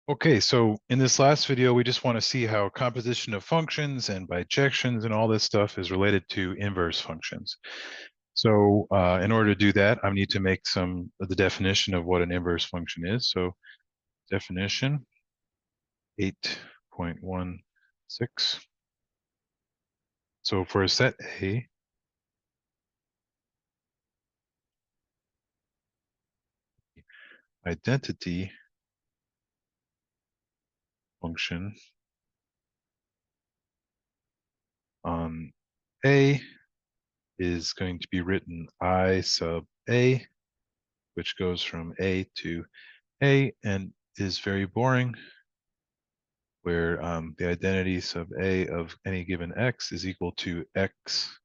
Okay, so in this last video, we just want to see how composition of functions and bijections and all this stuff is related to inverse functions. So in order to do that, I need to make some of the definition of what an inverse function is. So definition 8.16. So for a set A, identity function on A is going to be written I sub A, which goes from A to A and is very boring, where the identity sub A of any given X is equal to X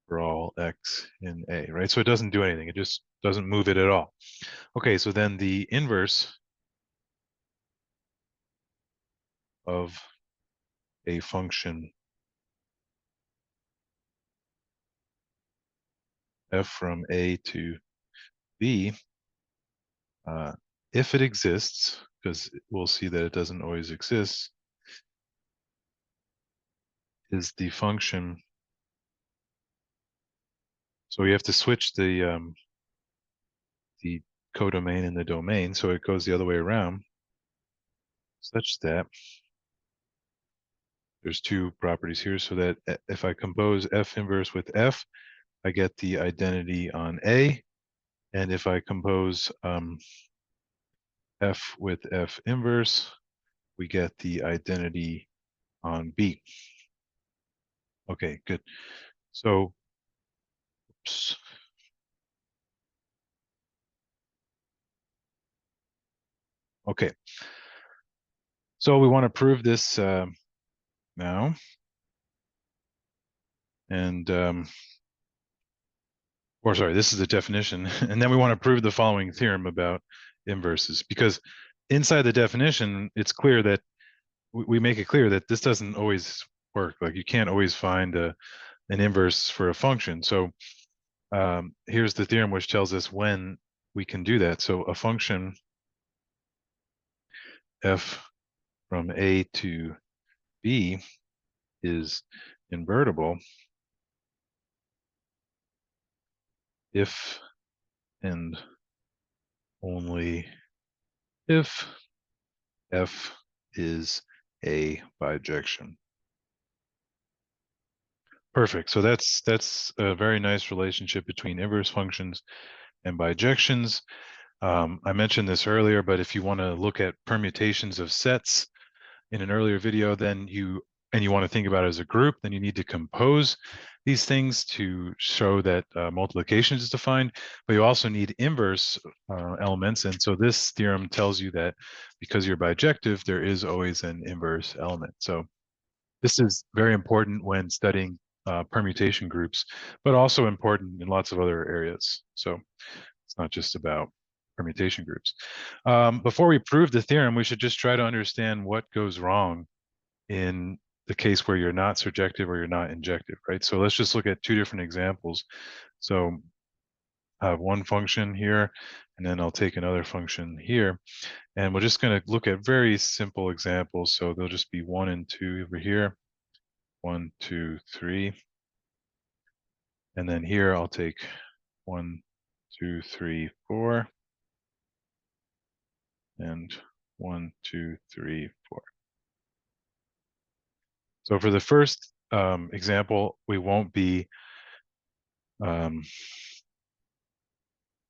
for all X in A, right? So it doesn't do anything. It just doesn't move it at all. Okay, so then the inverse of a function f from A to B, if it exists, because we'll see that it doesn't always exist, is the function. So we have to switch the codomain and the domain, so it goes the other way around, such that there's two properties here, so that if I compose F inverse with F, I get the identity on A, and if I compose F with F inverse, we get the identity on B. Okay, good. So, oops. Okay. So we want to prove this now. And, or sorry, this is the definition. And then we want to prove the following theorem about inverses, because inside the definition, it's clear that we make it clear that this doesn't always work. Like you can't always find an inverse for a function. So here's the theorem which tells us when we can do that. So a function f from A to B is invertible if and only if f is a bijection. Perfect. So that's a very nice relationship between inverse functions and bijections. I mentioned this earlier, but if you want to look at permutations of sets in an earlier video, then you want to think about it as a group, then you need to compose these things to show that multiplication is defined, but you also need inverse elements. And so this theorem tells you that because you're bijective, there is always an inverse element. So this is very important when studying permutation groups, but also important in lots of other areas. So it's not just about permutation groups. Before we prove the theorem, we should just try to understand what goes wrong in the case where you're not surjective or you're not injective, right? So let's just look at two different examples. So I have one function here, and then I'll take another function here. And we're just going to look at very simple examples. So they'll just be 1 and 2 over here. 1, 2, 3. And then here I'll take 1, 2, 3, 4. And 1, 2, 3, 4. So for the first example, we won't be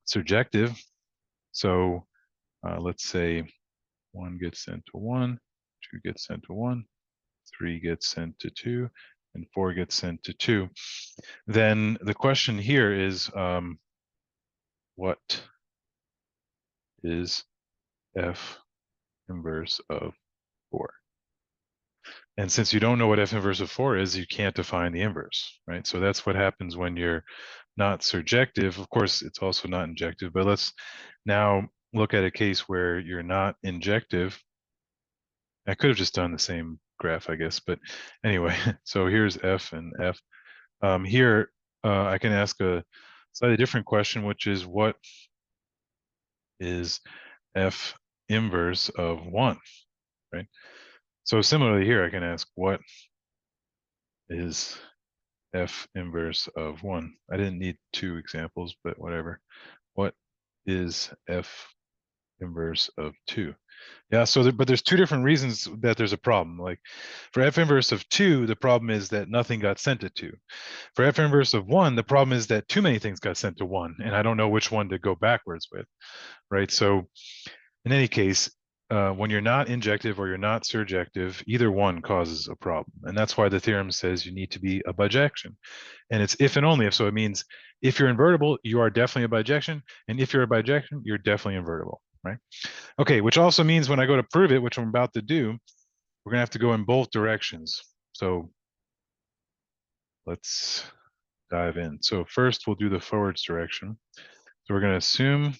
surjective. So let's say 1 gets sent to 1, 2 gets sent to 1, 3 gets sent to 2, and 4 gets sent to 2. Then the question here is, what is F inverse of 4? And since you don't know what F inverse of 4 is, you can't define the inverse, right? So that's what happens when you're not surjective. Of course, it's also not injective, but let's now look at a case where you're not injective. I could have just done the same graph, I guess, but anyway, so here's F and F. Here, I can ask a slightly different question, which is what is F inverse of 1, right? So similarly here, I can ask, what is f inverse of 1? I didn't need 2 examples, but whatever. What is f inverse of 2? Yeah, so but there's 2 different reasons that there's a problem. Like for f inverse of 2, the problem is that nothing got sent to 2. For f inverse of 1, the problem is that too many things got sent to 1, and I don't know which one to go backwards with, right? So in any case, when you're not injective or you're not surjective, either one causes a problem. And that's why the theorem says you need to be a bijection. And it's if and only if. So it means if you're invertible, you are definitely a bijection. And if you're a bijection, you're definitely invertible, right? Okay, which also means when I go to prove it, which I'm about to do, we're going to have to go in both directions. So let's dive in. So first we'll do the forwards direction. So we're going to assume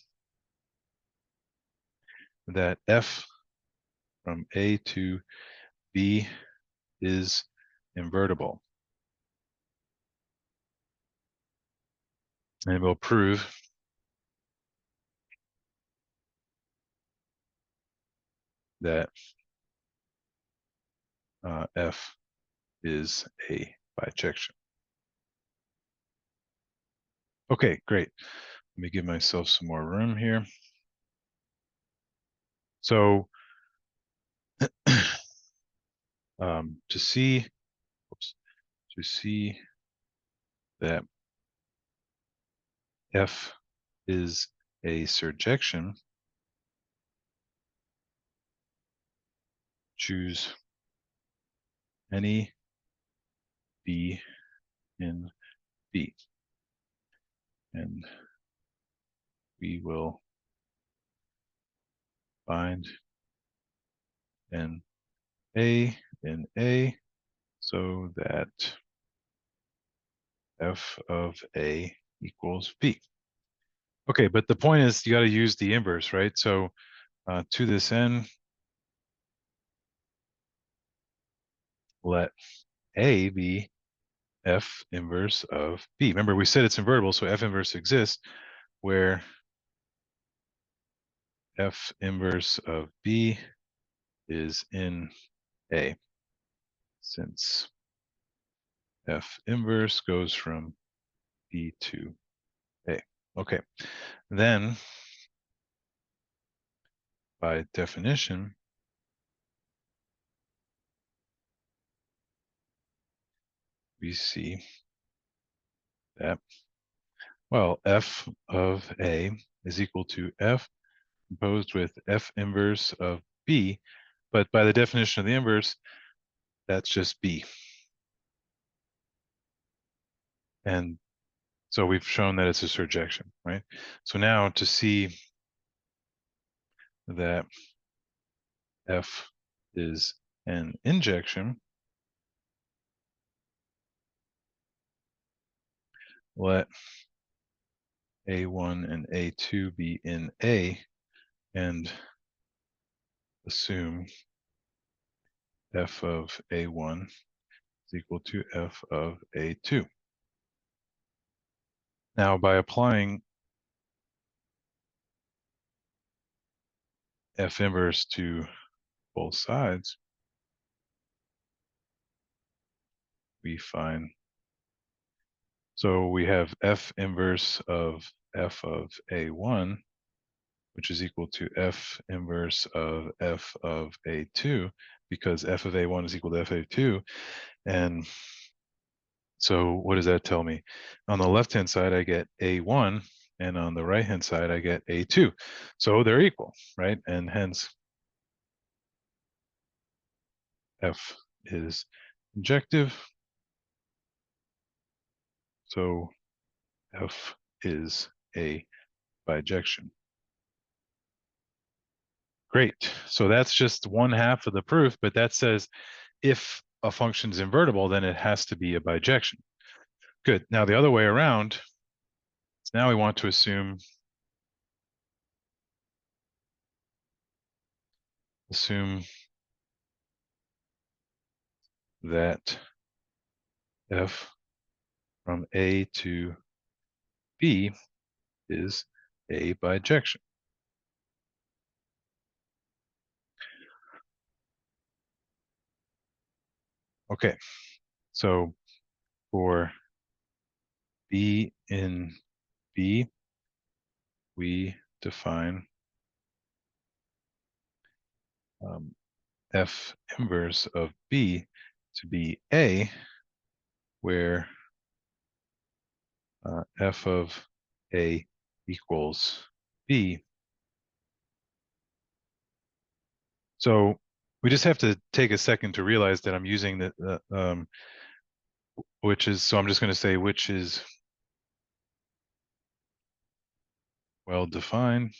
that f from A to B is invertible. And we'll prove that f is a bijection. Okay, great. Let me give myself some more room here. So to see that f is a surjection, choose any b in B, and we will find an A in A so that f of A equals B. Okay, but the point is you got to use the inverse, right? So to this end, let A be f inverse of B. Remember, we said it's invertible, so f inverse exists where f inverse of B is in A, since f inverse goes from B to A. Okay, then by definition, we see that, well, f of A is equal to f composed with f inverse of B, but by the definition of the inverse, that's just B. And so we've shown that it's a surjection, right? So now to see that f is an injection, let A1 and A2 be in A and assume f of A1 is equal to f of A2. Now by applying f inverse to both sides, we find, so we have f inverse of f of A1, which is equal to f inverse of f of A2, because f of A1 is equal to f of A2. And so what does that tell me? On the left-hand side, I get A1, and on the right-hand side, I get A2. So they're equal, right? And hence, f is injective. So f is a bijection. Great. So that's just one half of the proof, but that says if a function is invertible, then it has to be a bijection. Good. Now the other way around, now we want to assume that f from A to B is a bijection. Okay, so for B in B, we define F inverse of B to be A, where F of A equals B. So we just have to take a second to realize that I'm using the which is, so I'm just going to say which is well defined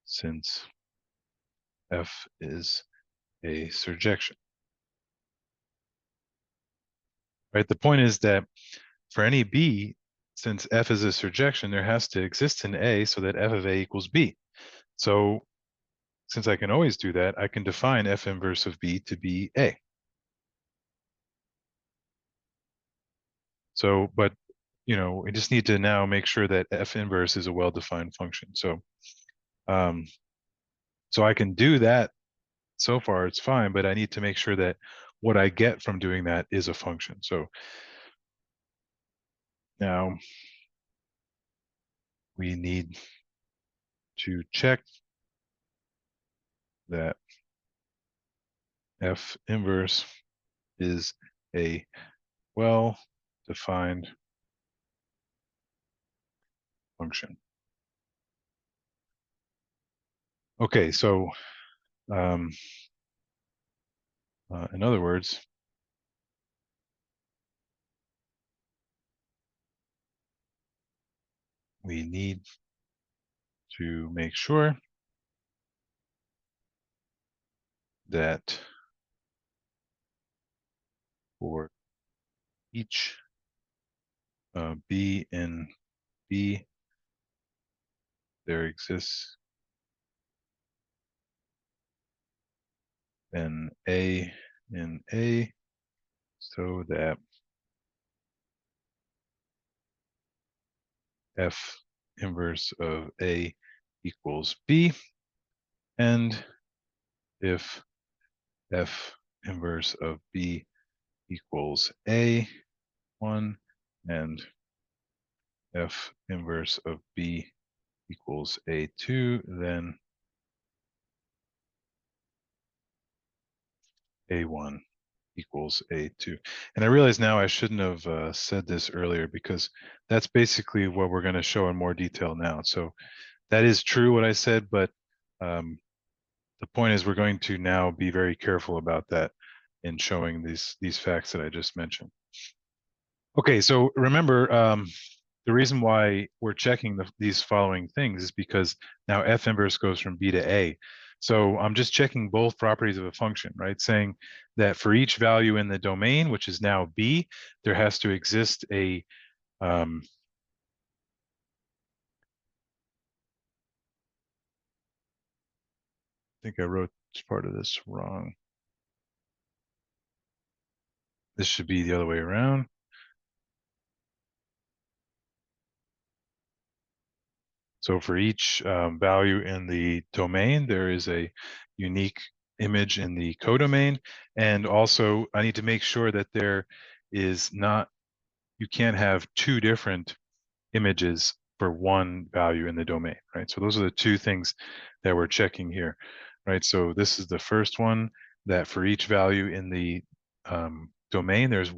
since F is a surjection. Right? The point is that for any B, since F is a surjection, there has to exist an A so that F of A equals B. So since I can always do that, I can define F inverse of B to be A. So, but we just need to now make sure that F inverse is a well-defined function. Um, so I can do that. So far, it's fine, but I need to make sure that what I get from doing that is a function. So now we need to check that F inverse is a well-defined function. Okay, so um, in other words, we need to make sure that for each B in B, there exists an A in A, so that F inverse of A equals B, and if F inverse of B equals A1 and F inverse of B equals A2, then A1 equals A2. And I realize now I shouldn't have said this earlier because that's basically what we're going to show in more detail now. So that is true what I said, but um, the point is we're going to now be very careful about that in showing these facts that I just mentioned. Okay, so remember, the reason why we're checking these following things is because now F inverse goes from B to A. So I'm just checking both properties of a function, right? Saying that for each value in the domain, which is now B, there has to exist I think I wrote part of this wrong. This should be the other way around. So for each value in the domain, there is a unique image in the codomain. And also I need to make sure that there is not, you can't have two different images for one value in the domain, right? So those are the two things that we're checking here, right? So this is the first one, that for each value in the domain, there's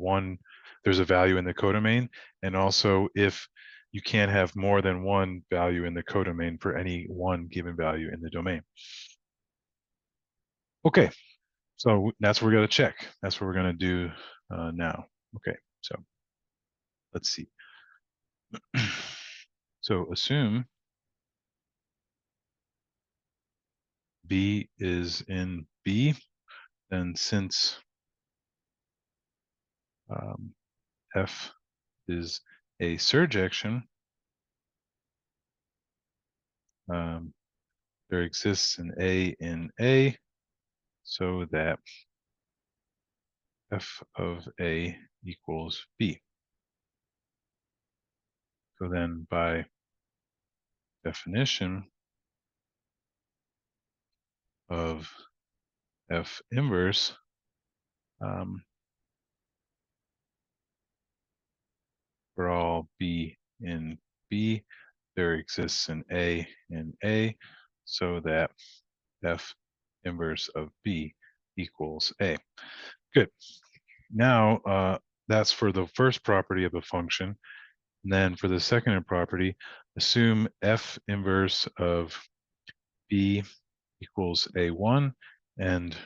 a value in the codomain. And also if you can't have more than one value in the codomain for any one given value in the domain. Okay, so that's what we're going to check. That's what we're going to do now. Okay, so let's see. So assume B is in B, then since F is a surjection, there exists an A in A, so that F of A equals B. So then by definition of F inverse for all B in B, there exists an A in A, so that F inverse of B equals A. Good. Now, that's for the first property of a function. And then for the second property, assume F inverse of B equals A1 and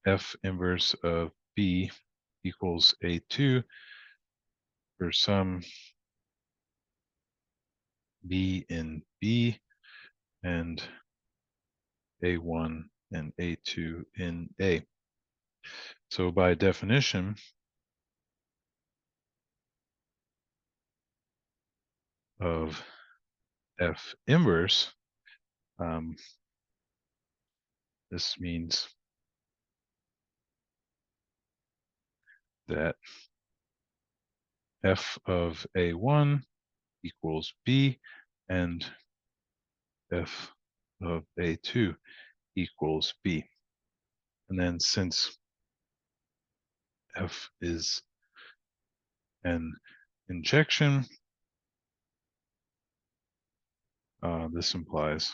F inverse of B equals A2 for some B in B and A1 and A2 in A. So by definition, of F inverse, this means that F of A1 equals B and F of A2 equals B. And then since F is an injection, this implies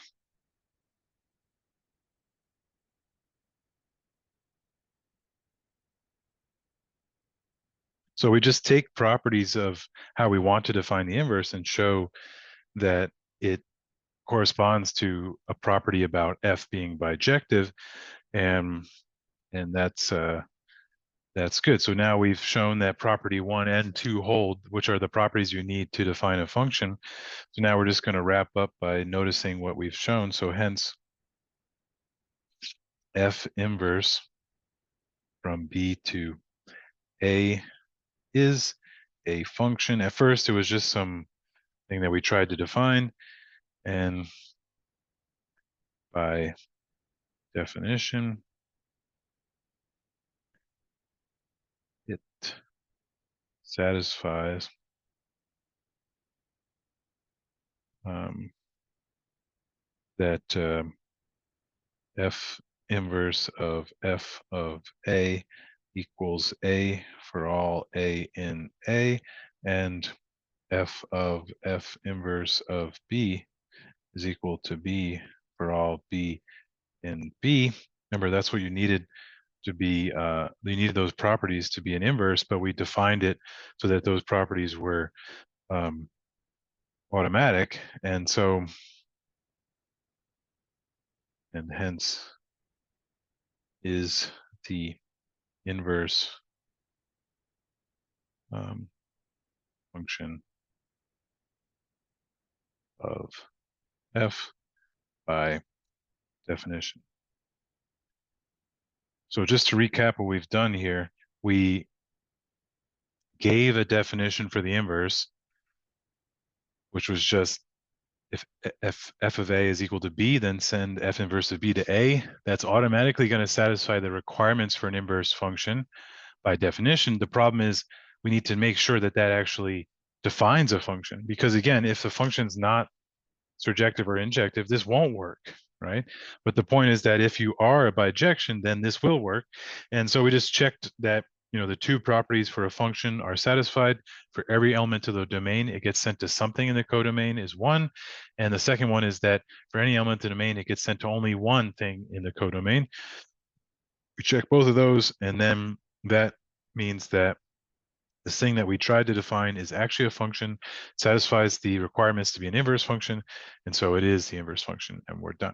so we just take properties of how we want to define the inverse and show that it corresponds to a property about F being bijective, and that's good. So now we've shown that property 1 and 2 hold, which are the properties you need to define a function. So now we're just going to wrap up by noticing what we've shown. So hence, F inverse from B to A is a function. At first, it was just some thing that we tried to define, and by definition, it satisfies that F inverse of F of A equals A for all A in A, and F of F inverse of B is equal to B for all B in B. Remember, that's what you needed to be, you needed those properties to be an inverse, but we defined it so that those properties were automatic, and so, and hence is the inverse function of F by definition. So just to recap what we've done here, we gave a definition for the inverse, which was just if f of A is equal to B, then send F inverse of B to A. That's automatically going to satisfy the requirements for an inverse function by definition. The problem is we need to make sure that that actually defines a function, because again, if the function's not surjective or injective, this won't work, right? But the point is that if you are a bijection, then this will work. And so we just checked that, you know, the two properties for a function are satisfied. For every element of the domain, it gets sent to something in the codomain is 1. And the second one is that for any element of the domain, it gets sent to only one thing in the codomain. We check both of those, and then that means that this thing that we tried to define is actually a function, satisfies the requirements to be an inverse function, and so it is the inverse function, and we're done.